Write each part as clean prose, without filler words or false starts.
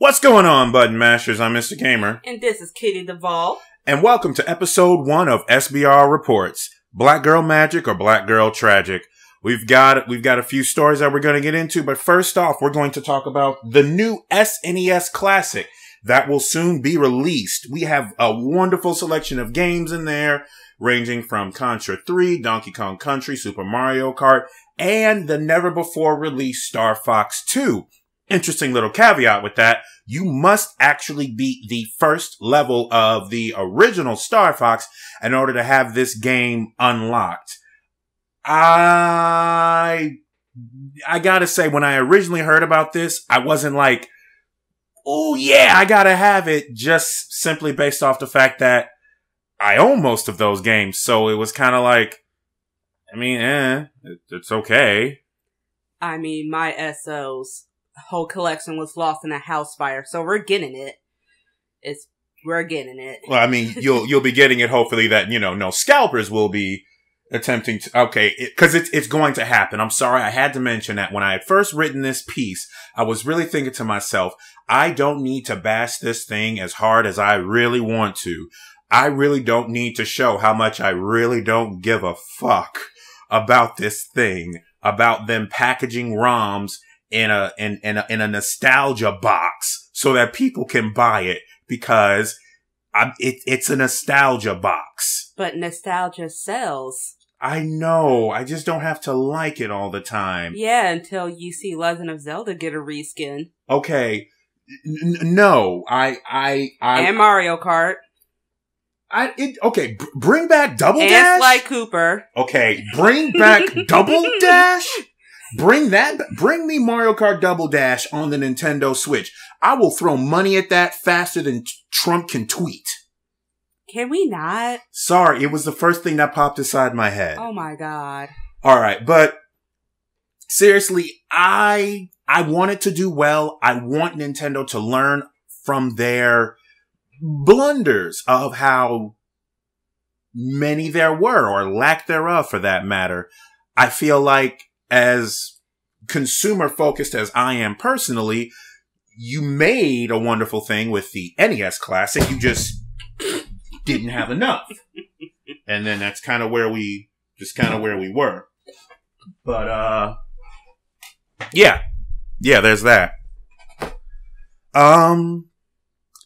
What's going on, Button Mashers? I'm Mr. Gamer. And this is Kitty Duvall. And welcome to episode 1 of SBRReports. Black Girl Magic or Black Girl Tragic. We've got a few stories that we're going to get into, but first off, we're going to talk about the new SNES Classic that will soon be released. We have a wonderful selection of games in there, ranging from Contra 3, Donkey Kong Country, Super Mario Kart, and the never-before-released Star Fox 2. Interesting little caveat with that, you must actually beat the first level of the original Star Fox in order to have this game unlocked. I gotta say, when I originally heard about this, I wasn't like, oh yeah, I gotta have it, just simply based off the fact that I own most of those games, so it was kind of like, I mean, it's okay. I mean, my SO's whole collection was lost in a house fire, so we're getting it. We're getting it. Well, I mean, you'll be getting it. Hopefully, that no scalpers will be attempting to. Okay, because it's going to happen. I'm sorry, I had to mention that when I had first written this piece, I was really thinking to myself, I don't need to bash this thing as hard as I really want to. I really don't need to show how much I really don't give a fuck about this thing, about them packaging ROMs in a nostalgia box so that people can buy it because it's a nostalgia box. But nostalgia sells. I know. I just don't have to like it all the time. Yeah, until you see Legend of Zelda get a reskin. Okay. No. And Mario Kart. Okay, bring back Double Dash? And Sly Cooper. Okay, bring back Double Dash? Bring me Mario Kart Double Dash on the Nintendo Switch. I will throw money at that faster than Trump can tweet. Can we not? Sorry, it was the first thing that popped inside my head. Oh my god. Alright, but seriously, I want it to do well. I want Nintendo to learn from their blunders of how many there were, or lack thereof for that matter. I feel like, as consumer focused as I am personally, you made a wonderful thing with the NES Classic. You just didn't have enough. And then that's kind of where we were. But, yeah, there's that.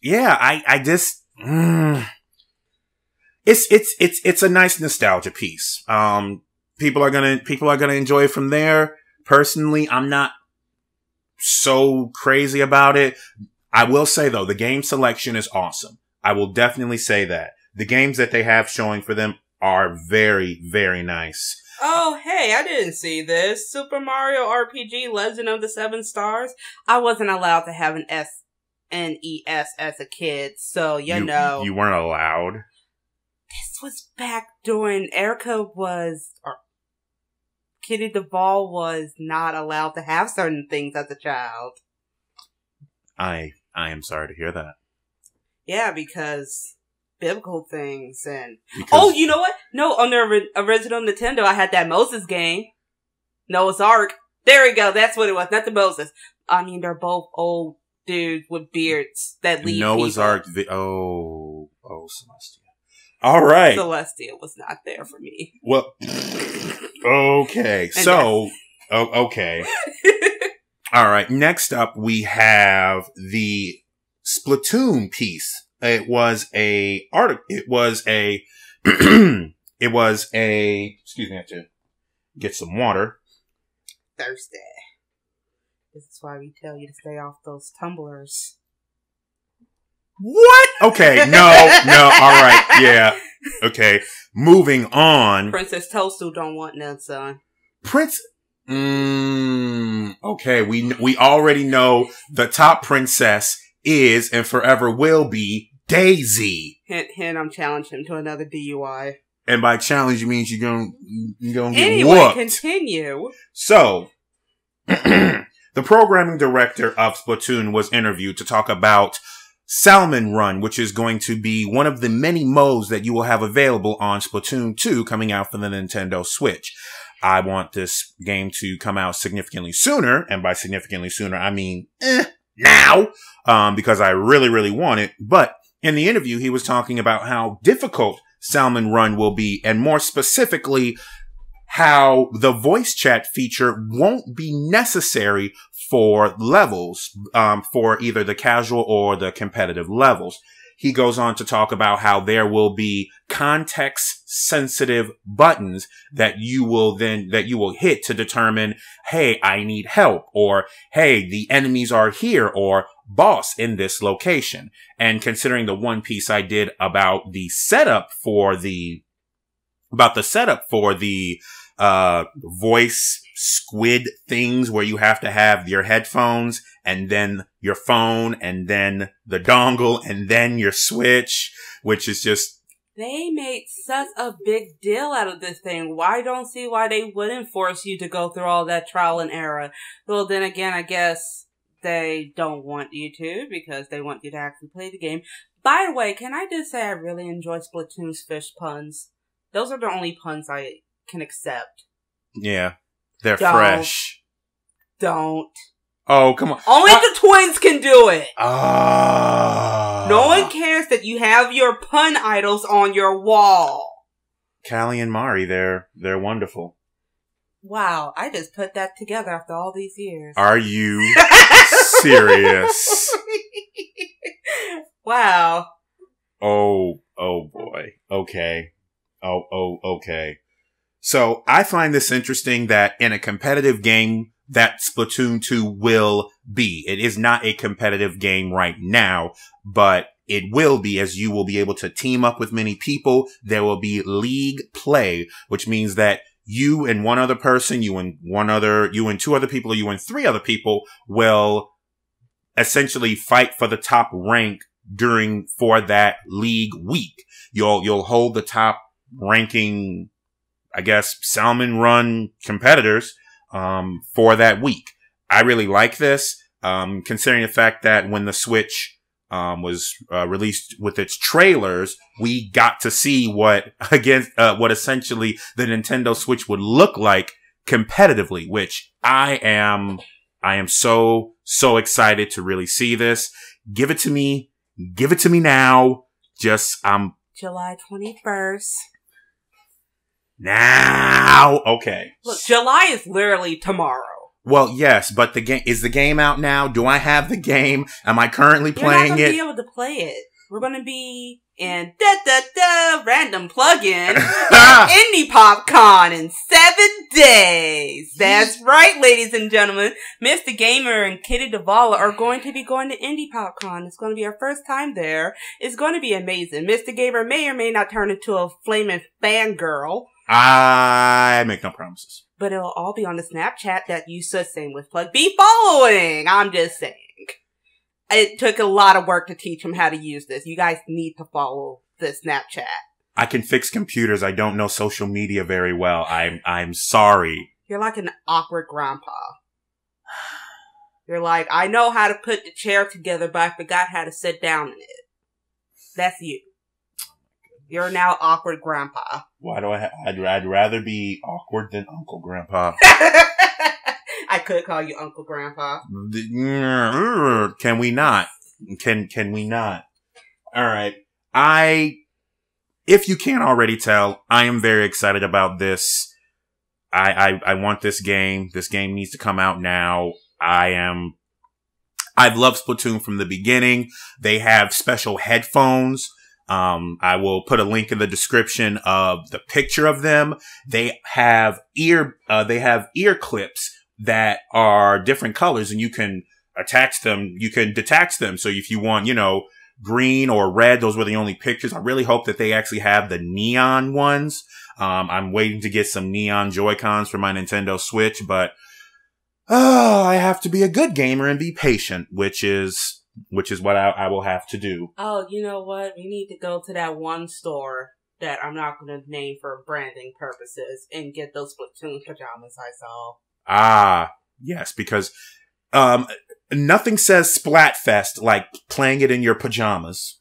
Yeah, I just, it's a nice nostalgia piece. People are gonna enjoy it from there. Personally, I'm not so crazy about it. I will say though, the game selection is awesome. I will definitely say that. The games that they have showing for them are very, very nice. Oh, hey, I didn't see this. Super Mario RPG Legend of the Seven Stars. I wasn't allowed to have an SNES as a kid, so you know. You weren't allowed? This was back during Kitty Duvall was not allowed to have certain things as a child. I am sorry to hear that. Yeah, because biblical things and... Oh, you know what? No, on the original Nintendo, I had that Moses game. Noah's Ark. There we go. That's what it was. Not the Moses. I mean, they're both old dudes with beards that lead Noah's people. Ark. Oh, Celestia. All right. Celestia was not there for me. Well, okay. So, okay. All right. Next up, we have the Splatoon piece. It was a, excuse me, I have to get some water. Thirsty. This is why we tell you to stay off those tumblers. What? Okay, no, alright, yeah. Okay, moving on. Princess Toadstool don't want none, son. Okay, we already know the top princess is and forever will be Daisy. Hint, I'm challenging him to another DUI. And by challenge, you means you're gonna get anyway, whooped. Continue. So, the programming director of Splatoon was interviewed to talk about Salmon Run, which is going to be one of the many modes that you will have available on Splatoon 2 coming out for the Nintendo Switch. I want this game to come out significantly sooner, and by significantly sooner, I mean, now, because I really, really want it. But in the interview, he was talking about how difficult Salmon Run will be, and more specifically, how the voice chat feature won't be necessary for levels, for either the casual or the competitive levels. He goes on to talk about how there will be context-sensitive buttons that you will hit to determine, hey, I need help, or hey, the enemies are here, or boss in this location. And considering the one piece I did about the setup for the voice squid things where you have to have your headphones and then your phone and then the dongle and then your Switch, which is just... They made such a big deal out of this thing. I don't see why they wouldn't force you to go through all that trial and error. Well, then again, I guess they don't want you to because they want you to actually play the game. By the way, can I just say I really enjoy Splatoon's fish puns? Those are the only puns I can accept. Yeah. They're fresh. Don't. Oh, come on. Only the twins can do it. Ah. No one cares that you have your pun idols on your wall. Callie and Mari, they're wonderful. Wow, I just put that together after all these years. Are you serious? Wow. Oh boy. Okay. Okay. So I find this interesting that in a competitive game that Splatoon 2 will be. It is not a competitive game right now, but it will be, as you will be able to team up with many people. There will be league play, which means that you and one other person, you and two other people, or you and three other people will essentially fight for the top rank for that league week. You'll hold the top ranking, I guess, Salmon Run competitors, for that week. I really like this, considering the fact that when the Switch, was, released with its trailers, we got to see what essentially the Nintendo Switch would look like competitively, which I am so excited to really see this. Give it to me now. July 21st. Now, okay. Look, July is literally tomorrow. Well, yes, but is the game out now? Do I have the game? Am I currently playing it? You're not going to be able to play it. We're going to be in random plug-in Indie PopCon in 7 days. That's right, ladies and gentlemen. Mr. Gamer and Kitty Davala are going to be going to Indie PopCon. It's going to be our first time there. It's going to be amazing. Mr. Gamer may or may not turn into a flaming fangirl. I make no promises. But it'll all be on the Snapchat that you should sing with plug. Be following! I'm just saying. It took a lot of work to teach him how to use this. You guys need to follow the Snapchat. I can fix computers. I don't know social media very well. I'm sorry. You're like an awkward grandpa. You're like, I know how to put the chair together, but I forgot how to sit down in it. That's you. You're now awkward grandpa. Why do I'd rather be awkward than Uncle Grandpa. I could call you Uncle Grandpa. Can we not? Can we not? All right. If you can't already tell, I am very excited about this. I want this game. This game needs to come out now. I've loved Splatoon from the beginning. They have special headphones. I will put a link in the description of the picture of them. They have ear clips that are different colors, and you can attach them. You can detach them. So if you want, green or red, those were the only pictures. I really hope that they actually have the neon ones. I'm waiting to get some neon Joy-Cons for my Nintendo Switch, but, I have to be a good gamer and be patient, which is what I will have to do. Oh, you know what? We need to go to that one store that I'm not going to name for branding purposes and get those Splatoon pajamas I saw. Ah, yes, because nothing says Splatfest like playing it in your pajamas.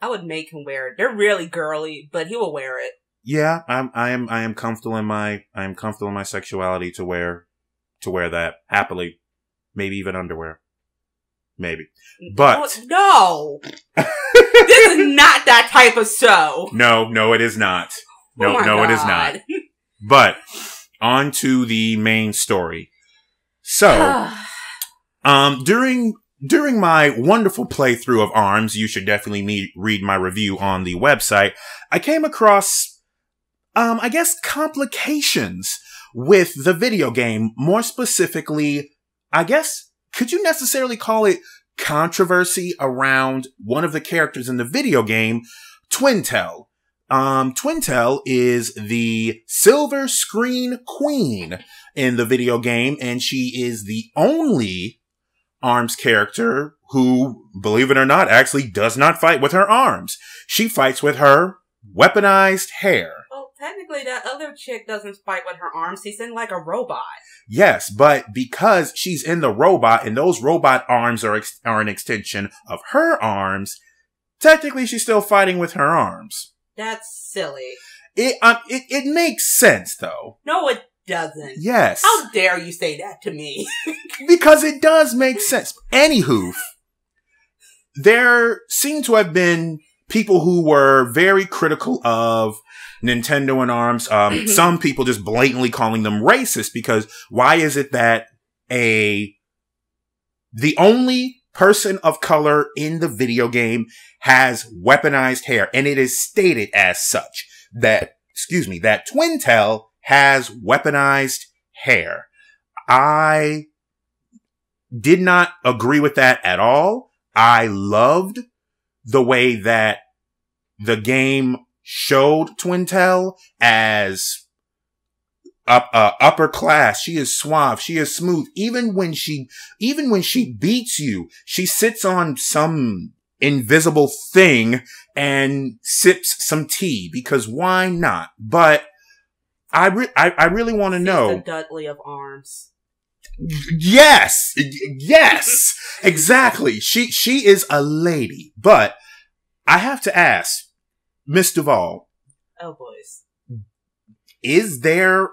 I would make him wear it. They're really girly, but he will wear it. Yeah, I am comfortable in my sexuality to wear that happily, maybe even underwear. Maybe. But no. This is not that type of show. No, it is not. No, God. It is not. But on to the main story. So, during my wonderful playthrough of ARMS, you should definitely read my review on the website. I came across, I guess, complications with the video game. More specifically, I guess, could you necessarily call it controversy around one of the characters in the video game, TwinTelle. TwinTelle is the silver screen queen in the video game, and she is the only ARMS character who, believe it or not, actually does not fight with her arms. She fights with her weaponized hair. Well, technically, that other chick doesn't fight with her arms. She's in like a robot. Yes, but because she's in the robot and those robot arms are an extension of her arms, technically she's still fighting with her arms. That's silly. It makes sense though. No, it doesn't. Yes. How dare you say that to me? Because it does make sense. Anywho, there seem to have been people who were very critical of Nintendo and ARMS. Some people just blatantly calling them racist because why is it that the only person of color in the video game has weaponized hair, and it is stated as such that TwinTelle has weaponized hair. I did not agree with that at all. I loved the way that the game showed TwinTelle as upper class. She is suave. She is smooth. Even when she beats you, she sits on some invisible thing and sips some tea because why not? But I really want to know. The Dudley of ARMS. Yes, exactly. She is a lady, but I have to ask, Miss Duvall. Oh, boys. Is there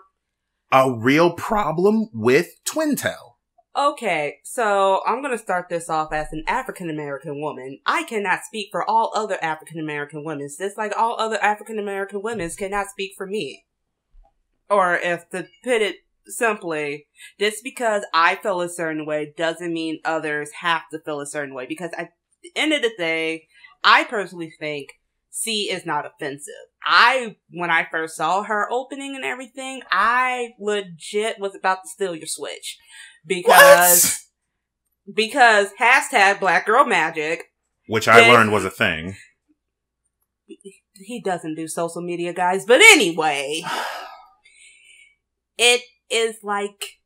a real problem with TwinTelle? Okay, so I'm going to start this off as an African-American woman. I cannot speak for all other African-American women, just like all other African-American women cannot speak for me. Or if to put it simply, just because I feel a certain way doesn't mean others have to feel a certain way. Because at the end of the day, I personally think C is not offensive. When I first saw her opening and everything, I legit was about to steal your Switch. Because hashtag Black Girl Magic. Which I learned was a thing. He doesn't do social media, guys. But anyway, it is like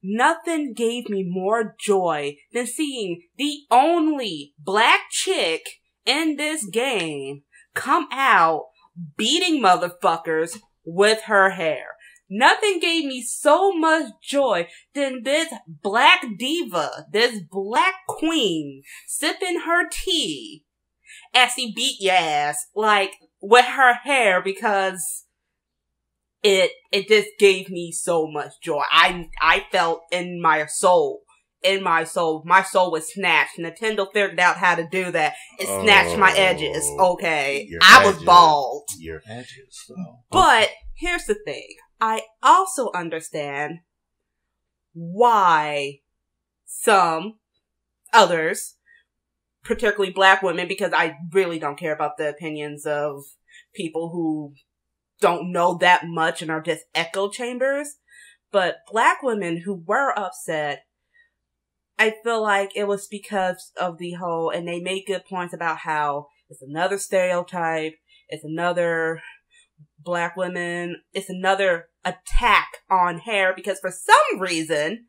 nothing gave me more joy than seeing the only black chick in this game come out beating motherfuckers with her hair. Nothing gave me so much joy than this black diva, this black queen, sipping her tea as she beat your ass, like, with her hair, because it just gave me so much joy. I felt in my soul, my soul was snatched. Nintendo figured out how to do that. It snatched my edges, okay? I was bald. Your edges, though. But, here's the thing. I also understand why some others, particularly black women, because I really don't care about the opinions of people who don't know that much and are just echo chambers, but black women who were upset, I feel like it was because of the whole, and they made good points about how it's another stereotype, it's another black women, it's another attack on hair, because for some reason,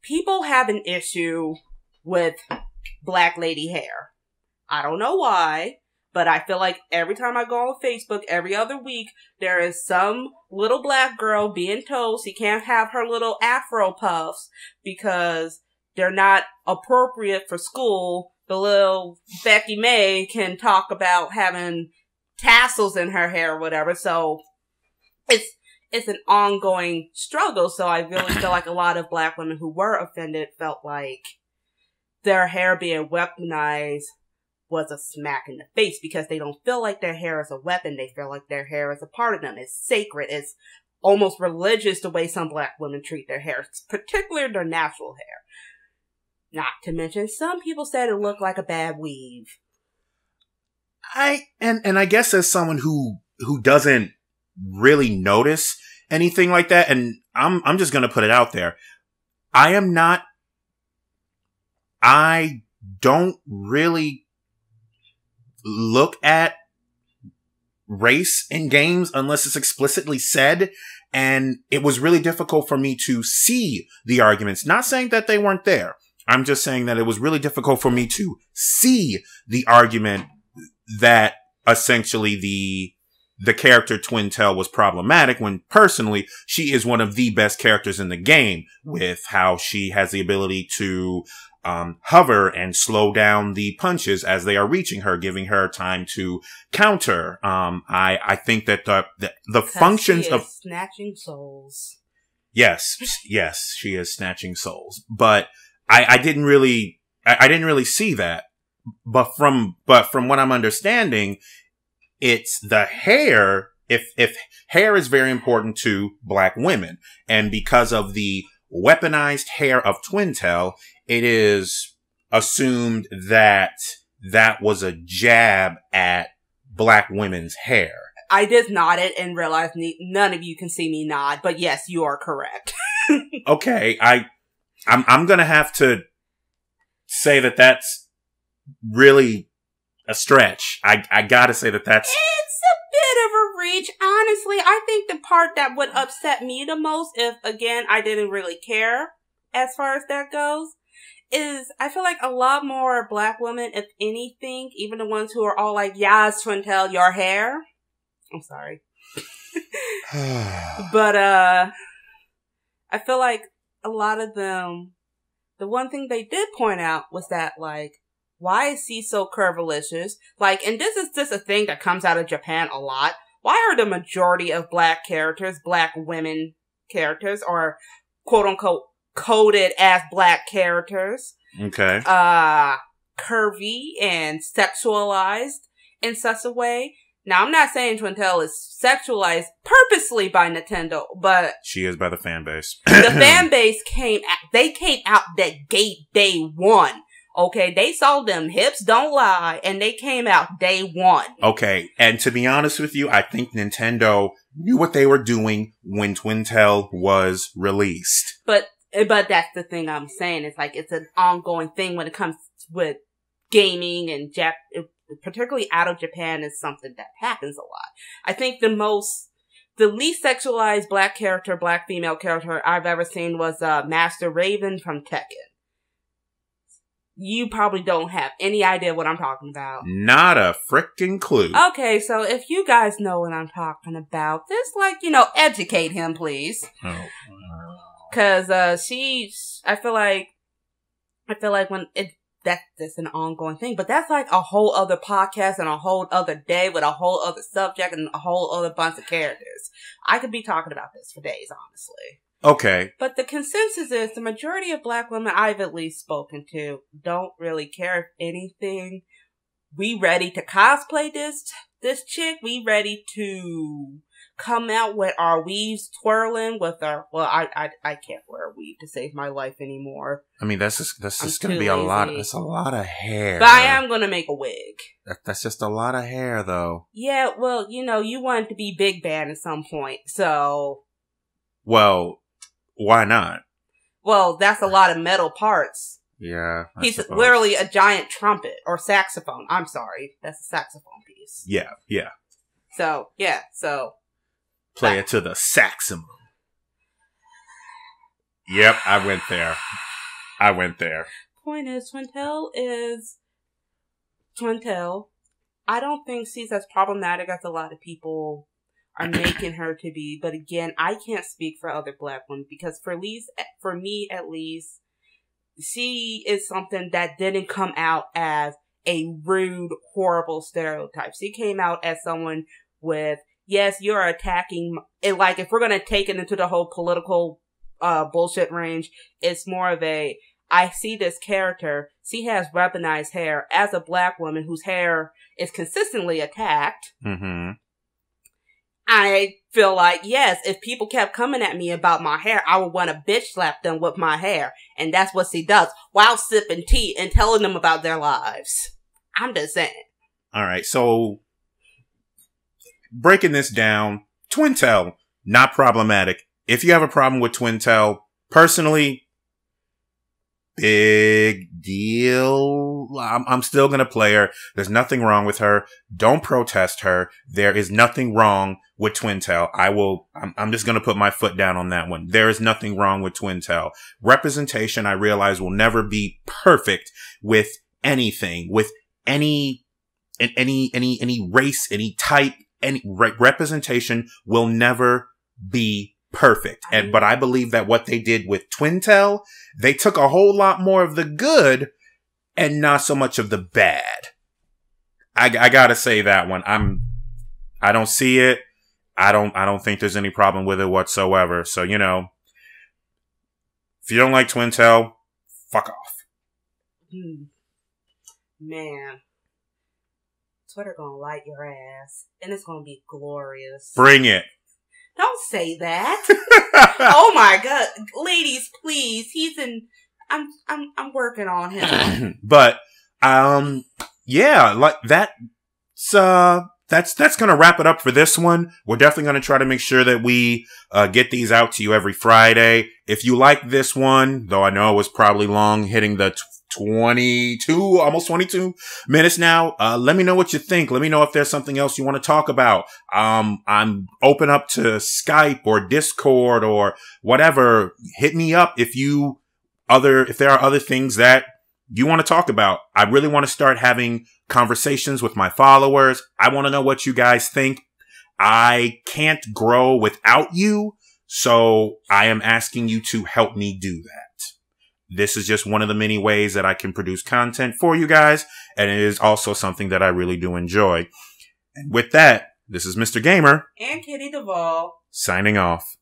people have an issue with black lady hair. I don't know why, but I feel like every time I go on Facebook, every other week, there is some little black girl being told she can't have her little afro puffs because they're not appropriate for school. The little Becky May can talk about having tassels in her hair or whatever, so it's an ongoing struggle. So I really feel like a lot of black women who were offended felt like their hair being weaponized was a smack in the face because they don't feel like their hair is a weapon. They feel like their hair is a part of them. It's sacred. It's almost religious the way some black women treat their hair, particularly their natural hair. Not to mention, some people said it looked like a bad weave. I guess as someone who doesn't really notice anything like that, and I'm just gonna put it out there. I don't really look at race in games unless it's explicitly said, and it was really difficult for me to see the arguments. Not saying that they weren't there. I'm just saying that it was really difficult for me to see the argument that essentially the character TwinTelle was problematic, when personally she is one of the best characters in the game, with how she has the ability to hover and slow down the punches as they are reaching her, giving her time to counter. I think that the functions of snatching souls. Yes, she is snatching souls, but I didn't really see that. But from what I'm understanding, it's the hair. If hair is very important to black women, and because of the weaponized hair of TwinTelle, it is assumed that that was a jab at black women's hair. I just nodded and realized none of you can see me nod, but yes, you are correct. Okay, I'm gonna have to say that that's really a stretch. I gotta say that that's... It's a bit of a reach. Honestly, I think the part that would upset me the most, if, again, I didn't really care as far as that goes, is I feel like a lot more black women, if anything, even the ones who are all like, yes, TwinTelle, your hair. I'm sorry. But, I feel like a lot of them, the one thing they did point out was that, like, why is he so curvilicious? Like, and this is just a thing that comes out of Japan a lot. Why are the majority of black characters, black women characters, or quote unquote coded as black characters? Okay. Curvy and sexualized in such a way. Now, I'm not saying TwinTelle is sexualized purposely by Nintendo, but she is by the fan base. The fan base came out that gate day one. Okay, they saw them hips don't lie, and they came out day one. Okay, and to be honest with you, I think Nintendo knew what they were doing when TwinTelle was released. But that's the thing I'm saying. It's like, it's an ongoing thing when it comes with gaming, and particularly out of Japan, is something that happens a lot. I think the least sexualized black female character I've ever seen was Master Raven from Tekken. You probably don't have any idea what I'm talking about. Not a frickin' clue. Okay, so if you guys know what I'm talking about, just educate him, please. Oh. Cause, I feel like when that's an ongoing thing, but that's like a whole other podcast and a whole other day with a whole other subject and a whole other bunch of characters. I could be talking about this for days, honestly. Okay. But the consensus is the majority of black women I've at least spoken to don't really care. If anything, we ready to cosplay this chick. We ready to come out with our weaves twirling with our, well, I can't wear a weave to save my life anymore. I mean, that's just gonna be a lot. That's a lot of hair. But I am gonna make a wig. That's just a lot of hair, though. Yeah, well, you wanted to be big band at some point, so. Well, why not? Well, that's a lot of metal parts. Yeah, He's literally a giant trumpet or saxophone. I'm sorry, that's a saxophone piece. Yeah. So. Play it to the saxophone. Yep, I went there. Point is, TwinTelle. I don't think she's as problematic as a lot of people are making her to be. But again, I can't speak for other black women, because for me at least, she is something that didn't come out as a rude, horrible stereotype. She came out as someone with, yes, you're attacking, like, if we're going to take it into the whole political bullshit range, it's more of I see this character. She has weaponized hair as a black woman whose hair is consistently attacked. Mm-hmm. I feel like, yes, if people kept coming at me about my hair, I would want to bitch slap them with my hair. And that's what she does while sipping tea and telling them about their lives. I'm just saying. All right. So breaking this down, TwinTelle, not problematic. If you have a problem with TwinTelle, personally, big deal. I'm still going to play her. There's nothing wrong with her. Don't protest her. There is nothing wrong with TwinTelle. I'm just going to put my foot down on that one. There is nothing wrong with TwinTelle. Representation, I realize, will never be perfect with anything, with any race, any type, any representation will never be perfect. But I believe that what they did with TwinTelle, they took a whole lot more of the good and not so much of the bad. I gotta say that one. I don't see it. I don't think there's any problem with it whatsoever. So, you know, if you don't like TwinTelle, fuck off. Man. Twitter gonna light your ass. And it's gonna be glorious. Bring it. Don't say that. Oh my god. Ladies, please. I'm working on him. But, yeah, like that's gonna wrap it up for this one. We're definitely gonna try to make sure that we, get these out to you every Friday. If you like this one, though I know it was probably long, hitting the almost 22 minutes now. Let me know what you think. Let me know if there's something else you want to talk about. I'm open up to Skype or Discord or whatever. Hit me up if there are other things that you want to talk about. I really want to start having conversations with my followers. I want to know what you guys think. I can't grow without you, so I am asking you to help me do that. This is just one of the many ways that I can produce content for you guys, and it is also something that I really do enjoy. And with that, this is Mr. Gamer. And Kitty Duvall. Signing off.